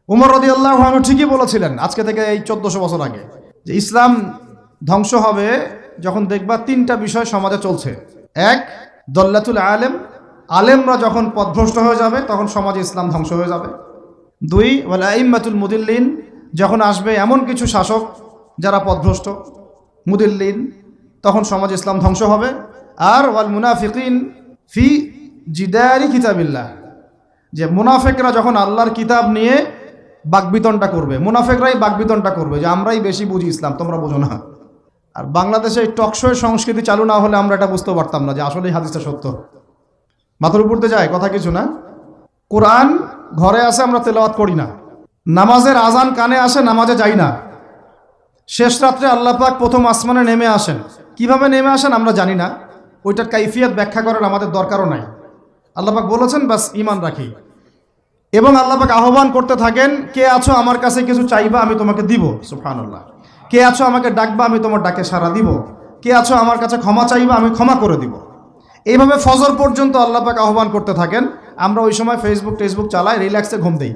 উমর রাদিয়াল্লাহু আনহু ঠিকই বলেছিলেন আজকে থেকে এই 1400 বছর আগে, যে ইসলাম ধ্বংস হবে যখন দেখবা তিনটা বিষয় সমাজে চলছে। এক, দল্লাতুল আলেম, আলেমরা যখন পথভ্রষ্ট হয়ে যাবে তখন সমাজে ইসলাম ধ্বংস হয়ে যাবে। দুই, ওয়াল আইম্মাতুল মুদিল্লিন, যখন আসবে এমন কিছু শাসক যারা পথভ্রষ্ট মুদিল্লিন, তখন সমাজ ইসলাম ধ্বংস হবে। আর ওয়াল মুনাফিকিন ফি জিদারি কিতাবিল্লাহ, যে মুনাফেকরা যখন আল্লাহর কিতাব নিয়ে বাকবিতনটা করবে, মুনাফেকরাই বাকবিতনটা করবে যে আমরাই বেশি বুঝি ইসলাম, তোমরা বোঝো না। আর বাংলাদেশে এই টকশোয়ের সংস্কৃতি চালু না হলে আমরা এটা বুঝতে পারতাম না যে আসলেই হাদিসটা সত্য। মাথার উপর দিয়ে যায় কথা কিছু না। কোরআন ঘরে আসে, আমরা তেলাওয়াত করি না। নামাজের আজান কানে আসে, নামাজে যাই না। শেষ রাত্রে আল্লাহ পাক প্রথম আসমানে নেমে আসেন, কিভাবে নেমে আসেন আমরা জানি না, ওইটার কাইফিয়ত ব্যাখ্যা করার আমাদের দরকারও নাই। আল্লাহ পাক বলেছেন বাস ঈমান রাখি। এবং আল্লাহ পাক আহ্বান করতে থাকেন, কে আছো আমার কাছে কিছু চাইবা আমি তোমাকে দিব, সুবহানাল্লাহ। কে আছো আমাকে ডাকবা আমি তোমার ডাকে সাড়া দিব, কে আছো আমার কাছে ক্ষমা চাইবা আমি ক্ষমা করে দিব। এইভাবে ফজর পর্যন্ত আল্লাহ পাক আহ্বান করতে থাকেন। আমরা ওই সময় ফেসবুক চালাই, রিল্যাক্সে ঘুম দেই।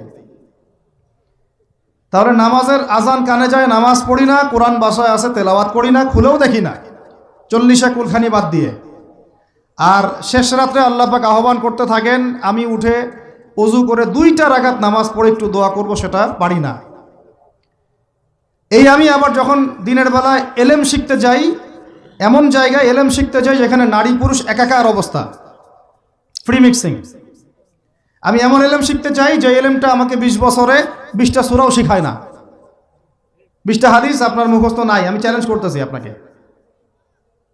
তাহলে নামাজের আজান কানে যায়, নামাজ পড়ি না, কোরআন বাসায় আছে তেলাওয়াত করি না, খুলেও দেখি না, 40 কুলখানি বাদ দিয়ে। আর শেষ রাত্রে আল্লাহ পাক আহ্বান করতে থাকেন, আমি উঠে ওযু করে 2টা রাকাত নামাজ পড়ে একটু দোয়া করব, সেটা পারি না। এই আমি আবার যখন দিনের বেলায় এলেম শিখতে যাই, এমন জায়গায় এলেম শিখতে যাই যেখানে নারী পুরুষ একাকার অবস্থা, ফ্রি মিক্সিং। আমি এমন এলেম শিখতে চাই যে এলেমটা আমাকে 20 বছরে 20টা সূরাও শেখায় না, 20টা হাদিস আপনার মুখস্থ নাই। আমি চ্যালেঞ্জ করতেছি আপনাকে,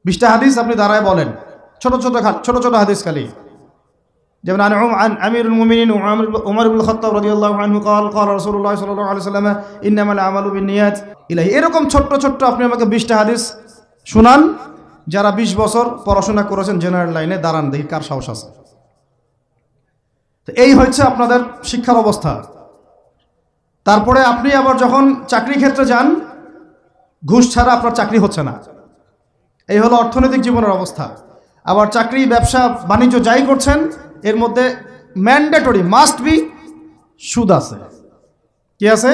20টা হাদিস আপনি দাঁড়ায় বলেন, ছোট ছোট হাদিস খালি। যেমন আমিরুল মুমিনিন উমর ইবনুল খাত্তাব রাদিয়াল্লাহু আনহু قال قال রাসূলুল্লাহ সাল্লাল্লাহু আলাইহি ওয়াসাল্লাম ইন্নামাল আমালু বিন্নিয়াত ইলাহি। এরকম ছোট আপনি আমাকে 20টা হাদিস শুনান, যারা 20 বছর পড়াশোনা করেছেন জেনারেল লাইনে, দাঁড়ান দেখি কার সাহস আছে। তো এই হচ্ছে আপনাদের শিক্ষার অবস্থা। তারপরে আপনি আবার যখন চাকরি ক্ষেত্রে যান, ঘুষ ছাড়া আপনার চাকরি হচ্ছে না। এই হলো অর্থনৈতিক জীবনের অবস্থা। আবার চাকরি ব্যবসা বাণিজ্য যাই করছেন, এর মধ্যে ম্যান্ডেটরি মাস্ট বি সুদ আছে। কি আছে?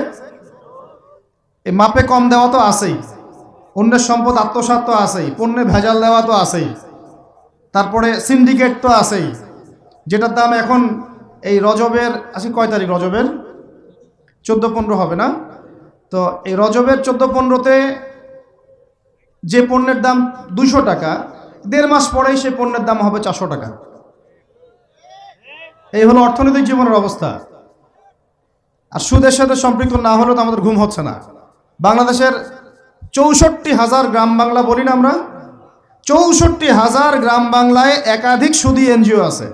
এই মাপে কম দেওয়া তো আছেই, অন্যের সম্পদ আত্মসাৎ তো আছেই, পণ্যে ভেজাল দেওয়া তো আছেই, তারপরে সিন্ডিকেট তো আছেই, যেটার দাম এখন এই রজবের কয় তারিখ, রজবের 14-15 হবে না? তো এই রজবের 14-15তে যে পণ্যের দাম 200 টাকা, 1.5 মাস পরেই সেই পণ্যের দাম হবে 400 টাকা। এই হলো অর্থনৈতিক জীবনের অবস্থা। আর সুদের সাথে সম্পৃক্ত না হলেও তো আমাদের ঘুম হচ্ছে না। বাংলাদেশের 64,000 গ্রাম বাংলা বলি না আমরা, 64,000 গ্রাম বাংলায় একাধিক সুদী এনজিও আছে,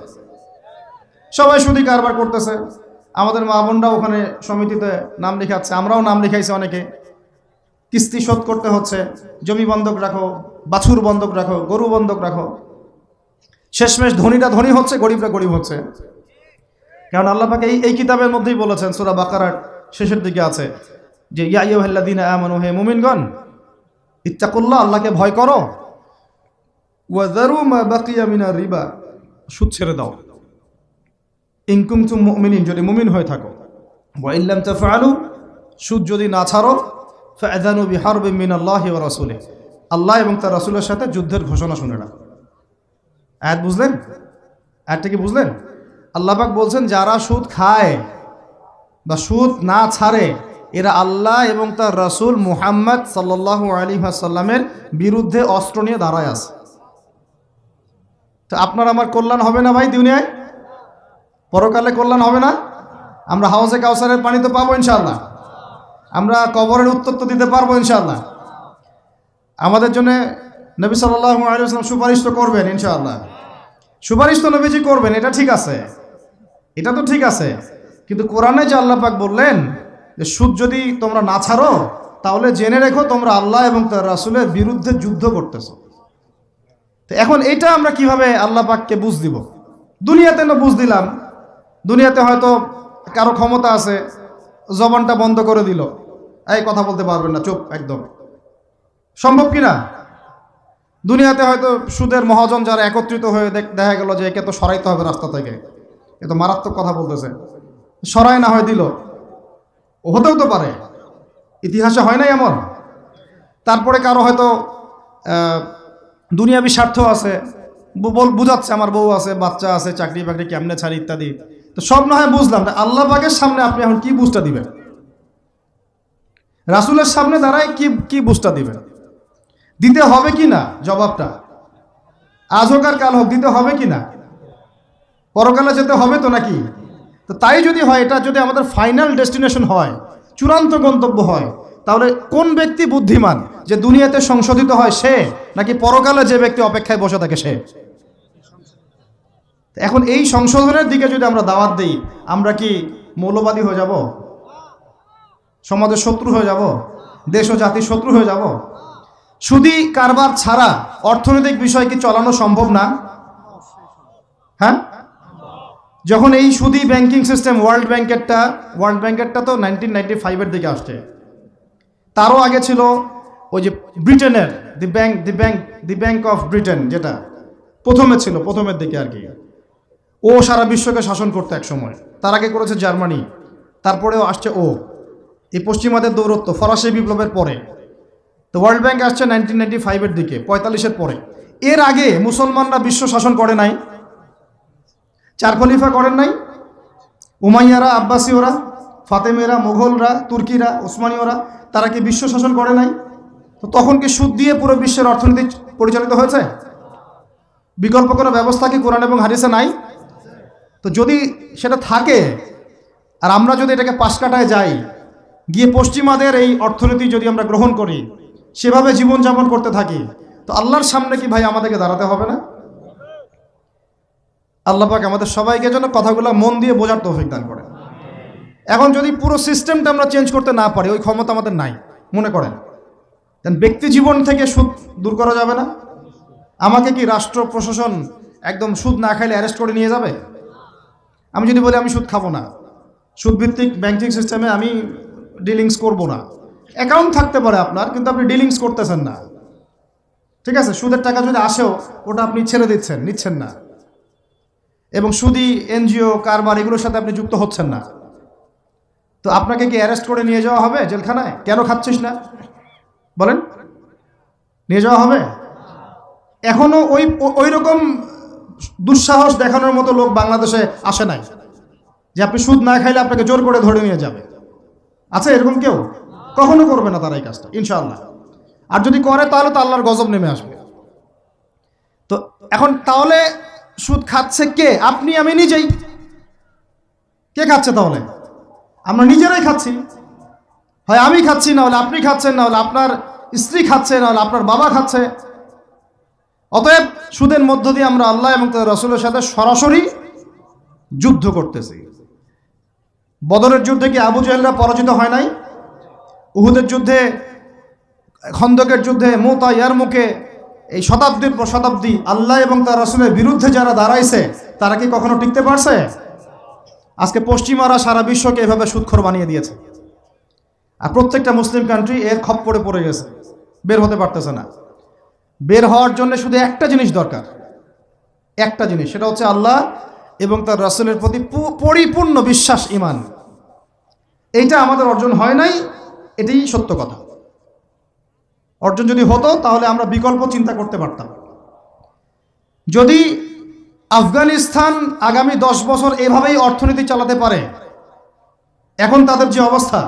সবাই সুদী কারবার করতেছে। আমাদের মা বোনরা ওখানে সমিতিতে নাম লেখাচ্ছে, আমরাও নাম লিখাইছি অনেকে। কিস্তি শোধ করতে হচ্ছে, জমি বন্ধক রাখো, বাছুর বন্ধক রাখো, গরু বন্ধক রাখো। শেষমেশ ধনীরা ধনী হচ্ছে, গরিবরা গরিব হচ্ছে। কারণ আল্লাহ পাক এই কিতাবের মধ্যেই বলেছেন, সূরা বাকারার শেষের দিকে আছে যে ইয়া আইয়ুহাল্লাযীনা আমানু, হে মুমিনগণ, ইত্তাকুল্লাহ, আল্লাহকে ভয় করো, ওয়া যারু মা বাকিয়া মিনার রিবা, সুদ ছেড়ে দাও, ইন কুনতুম মুমিনিন, যদি মুমিন হয়ে থাকো, ওয়া ইল্লাম তাফআলু, সুদ যদি না ছাড়ো, ফাআযানু বিহারবিন মিনাল্লাহি ওয়া রাসূলিহি, আল্লাহ এবং তার রাসূলের সাথে যুদ্ধের ঘোষণা শুনে নাও। আয়াত বুঝলেন? আয়াতটা কি বুঝলেন? আল্লাহ পাক বলছেন যারা সুদ খায় বা সুদ না ছাড়ে, এরা আল্লাহ এবং তার রাসূল মুহাম্মদ সাল্লাল্লাহু আলাইহি ওয়াসাল্লামের বিরুদ্ধে অস্ত্র নিয়ে দাঁড়ায় আছে। তো আপনার আমার কল্যাণ হবে না ভাই দুনিয়ায়? পরকালে কল্যাণ হবে না? আমরা হাউজে কাউসারের পানি তো পাবো ইনশাআল্লাহ, আমরা কবরের উত্তর তো দিতে পারবো ইনশাআল্লাহ। আমাদের জন্য নবী সাল্লাল্লাহু আলাইহি ওয়াসাল্লাম সুপারিশ তো করবেন ইনশাআল্লাহ, সুপারিশ তো নবীজি করবেন, এটা ঠিক আছে, এটা তো ঠিক আছে। কিন্তু কোরআনে যে আল্লাহ পাক বললেন যে সুদ যদি তোমরা না ছাড়ো, তাহলে জেনে রেখো তোমরা আল্লাহ এবং তার রাসূলের বিরুদ্ধে যুদ্ধ করতেছো। তো এখন এটা আমরা কিভাবে আল্লাহ পাককে বুঝ দিব? দুনিয়াতে না বুঝ দিলাম, দুনিয়াতে হয়তো কারো ক্ষমতা আছে, জবানটা বন্ধ করে দিল, এই কথা বলতে পারবেন না, চুপ একদম, সম্ভব কিনা? দুনিয়াতে হয়তো সুদের মহাজন যারা একত্রিত হয়ে দেখা গেল যে একে তো সরাইতে হবে রাস্তা থেকে, এ তো মারাত্মক কথা বলতেছে, সরাই না হয় দিল, হতেও তো পারে, ইতিহাসে হয় নাই এমন। তারপরে কারো হয়তো দুনিয়াবি স্বার্থ আছে, বুঝাচ্ছে আমার বউ আছে, বাচ্চা আছে, চাকরি বাকরি কেমনে ছাড়ি ইত্যাদি। তো সব না হয় বুঝলাম, আল্লাহ পাকের সামনে আপনি এখন কি বুঝটা দিবেন? রাসূলের সামনে দাঁড়ায় কি বুঝটা দিবেন? দিতে হবে কি না জবাবটা? আজ হোক আর কাল হোক দিতে হবে কি না? পরকালে যেতে হবে তো নাকি? তো তাই যদি হয়, এটা যদি আমাদের ফাইনাল ডেস্টিনেশন হয়, চূড়ান্ত গন্তব্য হয়, তাহলে কোন ব্যক্তি বুদ্ধিমান, যে দুনিয়াতে সংশোধিত হয় সে, নাকি পরকালে যে ব্যক্তি অপেক্ষায় বসে থাকে সে? এখন এই সংশোধনের দিকে যদি আমরা দাওয়াত দিই, আমরা কি মৌলবাদী হয়ে যাব? সমাজের শত্রু হয়ে যাব? দেশ ও জাতির শত্রু হয়ে যাব? সুদী কারবার ছাড়া অর্থনৈতিক বিষয় কি চালানো সম্ভব না? হ্যাঁ, যখন এই সুদী ব্যাংকিং সিস্টেম, ওয়ার্ল্ড ব্যাংকেরটা তো 1995-এর দিকে আসছে। তারও আগে ছিল ওই যে ব্রিটেনের দি ব্যাংক অফ ব্রিটেন, যেটা প্রথমে ছিল, প্রথমের দিকে আর কি। ও সারা বিশ্বকে শাসন করতে এক সময়। তার আগে করেছে জার্মানি, তারপরেও আসছে ও। এই পশ্চিমাদের দৌরত্ব ফরাসি বিপ্লবের পরে। তো ওয়ার্ল্ড ব্যাংক আসছে 1995-এর দিকে, 45-এর পরে। এর আগে মুসলমানরা বিশ্ব শাসন করে নাই? 4 খলিফা করেন নাই? উমাইয়ারা, আব্বাসীয়রা, ফাতেমেরা, মোগলরা, তুর্কিরা, ওসমানীয়রা, তারা কি বিশ্ব শাসন করে নাই? তো তখন কি সুদ দিয়ে পুরো বিশ্বের অর্থনীতি পরিচালিত হয়েছে? বিকল্প কোনো ব্যবস্থা কি কোরআন এবং হাদিসে নাই? তো যদি সেটা থাকে, আর আমরা যদি এটাকে পাশ কাটায় যাই, গিয়ে পশ্চিমাদের এই অর্থনীতি যদি আমরা গ্রহণ করি, সেভাবে জীবনযাপন করতে থাকি, তো আল্লাহর সামনে কি ভাই আমাদেরকে দাঁড়াতে হবে না? আল্লাহ পাক আমাদের সবাইকে যেন কথাগুলো মন দিয়ে বোঝার তৌফিক দান করে। এখন যদি পুরো সিস্টেমটা আমরা চেঞ্জ করতে না পারি, ওই ক্ষমতা আমাদের নাই মনে করেন, দেন ব্যক্তি জীবন থেকে সুদ দূর করা যাবে না? আমাকে কি রাষ্ট্র প্রশাসন একদম সুদ না খাইলে অ্যারেস্ট করে নিয়ে যাবে? আমি যদি বলি আমি সুদ খাবো না, সুদভিত্তিক ব্যাংকিং সিস্টেমে আমি ডিলিংস করব না, অ্যাকাউন্ট থাকতে পারে আপনার, কিন্তু আপনি ডিলিংস করতেছেন না, ঠিক আছে? সুদের টাকা যদি আসেও ওটা আপনি ছেড়ে দিচ্ছেন, নিচ্ছেন না, এবং সুদী এনজিও কারবার এগুলোর সাথে আপনি যুক্ত হচ্ছেন না, তো আপনাকে কি অ্যারেস্ট করে নিয়ে যাওয়া হবে জেলখানায়? কেন খাচ্ছিস না বলেন, নিয়ে যাওয়া হবে? এখনো ওই রকম দুঃসাহস দেখানোর মতো লোক বাংলাদেশে আসে নাই যে আপনি সুদ না খাইলে আপনাকে জোর করে ধরে নিয়ে যাবে। আছে এরকম কেউ? কখনো করবে না তারা এই কাজটা, ইনশাআল্লাহ। আর যদি করে তাহলে তো আল্লাহর গজব নেমে আসবে। তো এখন তাহলে সুদ খাচ্ছে কে? আপনি, আমি, নিজেই। কে খাচ্ছে তাহলে? আমরা নিজেরাই খাচ্ছি। হয় আমি খাচ্ছি, না হলে আপনি খাচ্ছেন, না হলে আপনার স্ত্রী খাচ্ছে, না হলে আপনার বাবা খাচ্ছে। অতএব সুদের মধ্য দিয়ে আমরা আল্লাহ এবং তার রাসূলের সাথে সরাসরি যুদ্ধ করতেছি। বদরের যুদ্ধে কি আবু জাহেলরা পরাজিত হয় নাই? উহুদের যুদ্ধে, খন্দকের যুদ্ধে, মুতা, ইয়ারমুকে, এই শতাব্দীর পর শতাব্দী আল্লাহ এবং তার রাসূলের বিরুদ্ধে যারা দাঁড়াইছে, তারা কি কখনো টিকতে পারছে? আজকে পশ্চিমারা সারা বিশ্বকে এভাবে সুদখোর বানিয়ে দিয়েছে, আর প্রত্যেকটা মুসলিম কান্ট্রি এর খপ্পরে পড়ে গেছে, বের হতে পারতেছে না। বের হওয়ার জন্য শুধু একটা জিনিস দরকার, একটা জিনিস, সেটা হচ্ছে আল্লাহ এবং তার রাসূলের প্রতি পরিপূর্ণ বিশ্বাস, ঈমান। এইটা আমাদের অর্জন হয় নাই, এটাই সত্য কথা। অর্জন যদি হতো তাহলে আমরা বিকল্প চিন্তা করতে পারতাম। যদি আফগানিস্তান আগামী 10 বছর এভাবেই অর্থনীতি চালাতে পারে, এখন তাদের যে অবস্থা,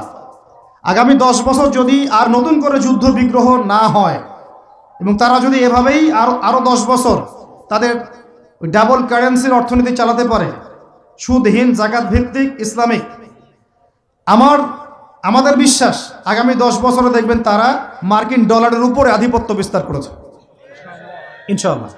আগামী 10 বছর যদি আর নতুন করে যুদ্ধ বিগ্রহ না হয়, এবং তারা যদি এভাবেই আরো 10 বছর তাদের ডাবল কারেন্সির অর্থনীতি চালাতে পারে, সুদহীন, জাকাত ভিত্তিক, ইসলামিক, আমাদের বিশ্বাস আগামী 10 বছরে দেখবেন তারা মার্কিন ডলারের উপরে আধিপত্য বিস্তার করেছে ইনশাআল্লাহ।